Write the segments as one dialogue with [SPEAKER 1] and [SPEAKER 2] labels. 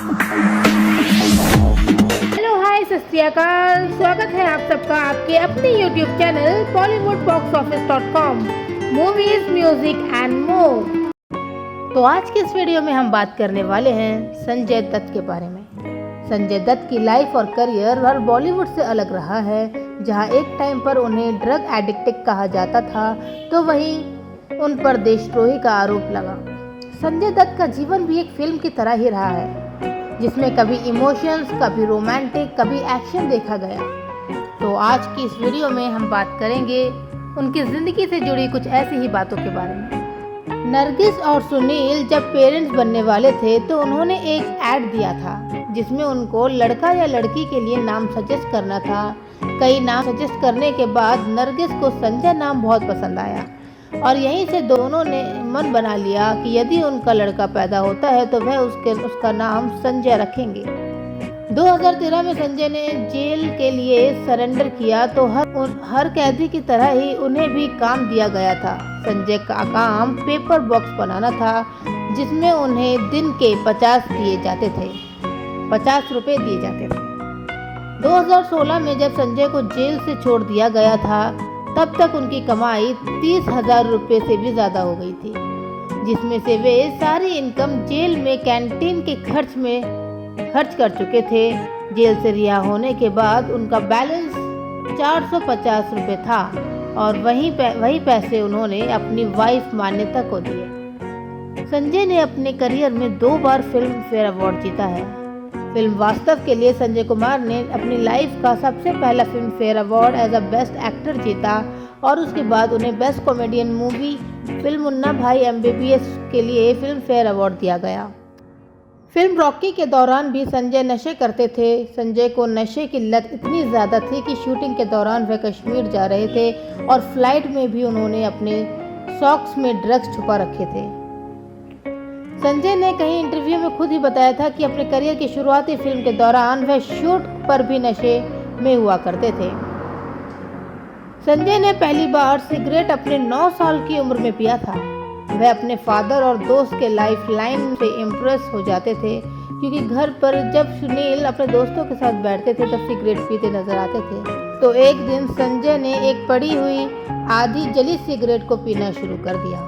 [SPEAKER 1] Hello hi सत श्री अकाल, स्वागत है आप सबका आपके अपने YouTube channel bollywoodboxoffice.com movies music and more. तो आज के इस वीडियो में हम बात करने वाले हैं संजय दत्त के बारे में। संजय दत्त की लाइफ और करियर हर बॉलीवुड से अलग रहा है। जहां एक टाइम पर उन्हें ड्रग एडिक्ट कहा जाता था तो वहीं उन पर देशद्रोही का आरोप लगा। संजय दत्त का जीवन भी एक फिल्म की तरह ही रहा है, जिसमें कभी इमोशंस, कभी रोमांटिक, कभी एक्शन देखा गया। तो आज की इस वीडियो में हम बात करेंगे उनकी ज़िंदगी से जुड़ी कुछ ऐसी ही बातों के बारे में। नरगिस और सुनील जब पेरेंट्स बनने वाले थे तो उन्होंने एक ऐड दिया था जिसमें उनको लड़का या लड़की के लिए नाम सजेस्ट करना था। कई नाम सजेस्ट करने के बाद नरगिस को संजय नाम बहुत पसंद आया और यहीं से दोनों ने मन बना लिया कि यदि उनका लड़का पैदा होता है तो वह उसका नाम संजय रखेंगे। 2013 में संजय ने जेल के लिए सरेंडर किया तो हर कैदी की तरह ही उन्हें भी काम दिया गया था। संजय का काम पेपर बॉक्स बनाना था जिसमें उन्हें दिन के 50 रुपए दिए जाते थे। 2016 में जब संजय को जेल से छोड़ दिया गया था तब तक उनकी कमाई 30,000 रुपये से भी ज़्यादा हो गई थी, जिसमें से वे सारी इनकम जेल में कैंटीन के खर्च में खर्च कर चुके थे। जेल से रिहा होने के बाद उनका बैलेंस 450 रुपये था और वही पैसे उन्होंने अपनी वाइफ मान्यता को दिए। संजय ने अपने करियर में 2 बार फिल्म फेयर अवार्ड जीता है। फिल्म वास्तव के लिए संजय कुमार ने अपनी लाइफ का सबसे पहला Filmfare award as a best actor जीता और उसके बाद उन्हें best comedian movie film Munna Bhai MBBS के लिए फिल्म फेयर अवार्ड दिया गया। फिल्म रॉकी के दौरान भी संजय नशे करते थे। संजय को नशे की लत इतनी ज़्यादा थी कि शूटिंग के दौरान वह कश्मीर जा रहे थे और फ्लाइट में भी उन्होंने अपने सॉक्स में ड्रग्स छुपा रखे थे। संजय ने कहीं इंटरव्यू में खुद ही बताया था कि अपने करियर की शुरुआती फिल्म के दौरान वह शूट पर भी नशे में हुआ करते थे। संजय ने पहली बार सिगरेट अपने 9 साल की उम्र में पिया था। वह अपने फादर और दोस्त के लाइफ लाइन से इम्प्रेस हो जाते थे क्योंकि घर पर जब सुनील अपने दोस्तों के साथ बैठते थे तब सिगरेट पीते नजर आते थे। तो एक दिन संजय ने एक पड़ी हुई आधी जली सिगरेट को पीना शुरू कर दिया।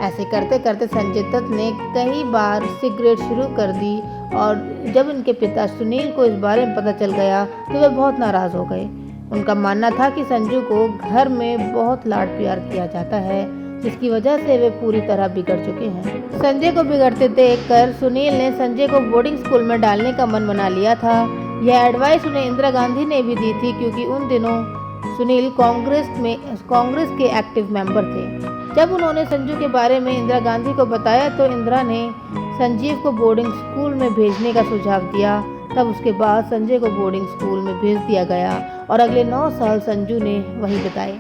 [SPEAKER 1] ऐसे करते करते संजय दत्त ने कई बार सिगरेट शुरू कर दी और जब उनके पिता सुनील को इस बारे में पता चल गया तो वे बहुत नाराज़ हो गए। उनका मानना था कि संजू को घर में बहुत लाड प्यार किया जाता है, जिसकी वजह से वे पूरी तरह बिगड़ चुके हैं। संजय को बिगड़ते देखकर सुनील ने संजय को बोर्डिंग स्कूल में डालने का मन बना लिया था। यह एडवाइस उन्हें इंदिरा गांधी ने भी दी थी क्योंकि उन दिनों सुनील कांग्रेस के एक्टिव मेंबर थे। जब उन्होंने संजू के बारे में इंदिरा गांधी को बताया तो इंदिरा ने संजीव को बोर्डिंग स्कूल में भेजने का सुझाव दिया। तब उसके बाद संजय को बोर्डिंग स्कूल में भेज दिया गया और अगले 9 साल संजू ने वहीं बिताए।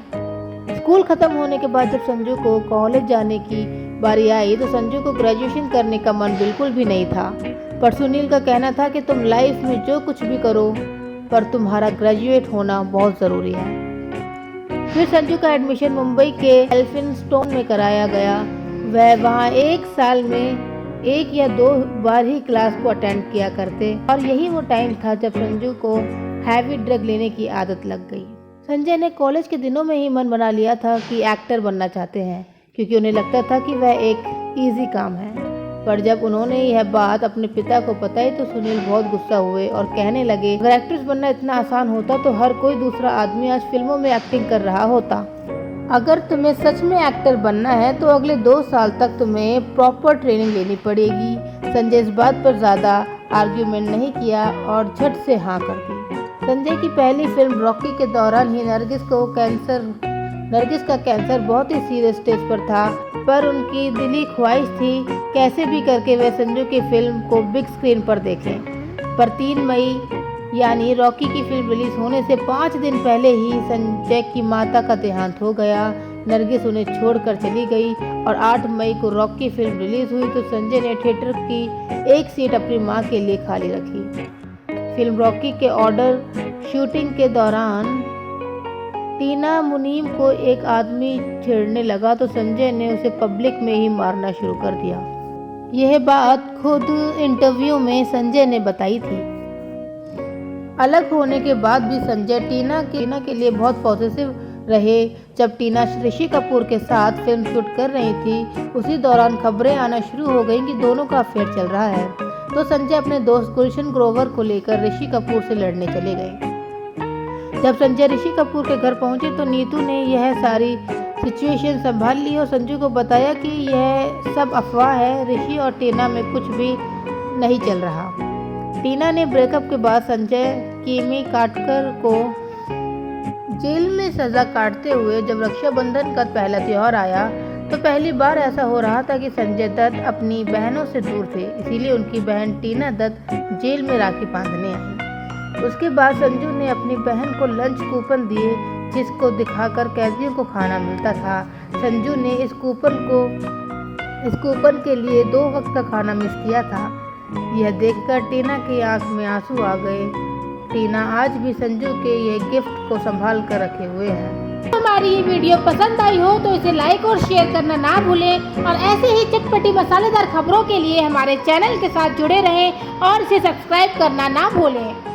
[SPEAKER 1] स्कूल खत्म होने के बाद जब संजू को कॉलेज जाने की बारी आई तो संजू को ग्रेजुएशन करने का मन बिल्कुल भी नहीं था, पर सुनील का कहना था कि तुम लाइफ में जो कुछ भी करो पर तुम्हारा ग्रेजुएट होना बहुत ज़रूरी है। फिर संजू का एडमिशन मुंबई के एल्फिंस्टोन में कराया गया। वह वहाँ 1 साल में 1 या 2 बार ही क्लास को अटेंड किया करते और यही वो टाइम था जब संजू को हैवी ड्रग लेने की आदत लग गई। संजय ने कॉलेज के दिनों में ही मन बना लिया था कि एक्टर बनना चाहते हैं क्योंकि उन्हें लगता था कि वह एक ईजी काम है। पर जब उन्होंने यह बात अपने पिता को बताई तो सुनील बहुत गुस्सा हुए और कहने लगे, अगर एक्ट्रेस बनना इतना आसान होता तो हर कोई दूसरा आदमी आज फिल्मों में एक्टिंग कर रहा होता। अगर तुम्हें सच में एक्टर बनना है तो अगले 2 साल तक तुम्हें प्रॉपर ट्रेनिंग लेनी पड़ेगी। संजय इस बात पर ज़्यादा आर्ग्यूमेंट नहीं किया और झट से हाँ कर दी। संजय की पहली फिल्म रॉकी के दौरान ही नरगिस का कैंसर बहुत ही सीरियस स्टेज पर था, पर उनकी दिली ख्वाहिश थी कैसे भी करके वे संजू की फिल्म को बिग स्क्रीन पर देखें। पर 3 मई यानी रॉकी की फिल्म रिलीज होने से 5 दिन पहले ही संजय की माता का देहांत हो गया। नरगिस उन्हें छोड़कर चली गई और 8 मई को रॉकी फिल्म रिलीज हुई तो संजय ने थिएटर की एक सीट अपनी मां के लिए खाली रखी। फिल्म रॉकी के ऑर्डर शूटिंग के दौरान टीना मुनीम को एक आदमी छेड़ने लगा तो संजय ने उसे पब्लिक में ही मारना शुरू कर दिया। यह बात खुद इंटरव्यू में संजय ने बताई थी। अलग होने के बाद भी संजय टीना के लिए बहुत पॉजिटिव रहे। जब टीना ऋषि कपूर के साथ फिल्म शूट कर रही थी, उसी दौरान खबरें आना शुरू हो गईं कि दोनों का अफेयर चल रहा है। तो संजय अपने दोस्त गुलशन ग्रोवर को लेकर ऋषि कपूर से लड़ने चले गए। जब संजय ऋषि कपूर के घर पहुंचे तो नीतू ने यह सारी सिचुएशन संभाल ली और संजू को बताया कि यह सब अफवाह है, ऋषि और टीना में कुछ भी नहीं चल रहा। टीना ने ब्रेकअप के बाद संजय किमी काटकर को जेल में सजा काटते हुए जब रक्षाबंधन का पहला त्योहार आया तो पहली बार ऐसा हो रहा था कि संजय दत्त अपनी बहनों से दूर थे, इसीलिए उनकी बहन टीना दत्त जेल में राखी बांधने आई। उसके बाद संजू ने अपनी बहन को लंच कूपन दिए जिसको दिखाकर कैदियों को खाना मिलता था। संजू ने इस कूपन के लिए 2 वक्त का खाना मिस किया था। यह देखकर टीना की आंख में आंसू आ गए। टीना आज भी संजू के ये गिफ्ट को संभाल कर रखे हुए है।
[SPEAKER 2] हमारी ये वीडियो पसंद आई हो तो इसे लाइक और शेयर करना ना भूलें और ऐसे ही चटपटी मसालेदार खबरों के लिए हमारे चैनल के साथ जुड़े रहें और इसे सब्सक्राइब करना ना भूलें।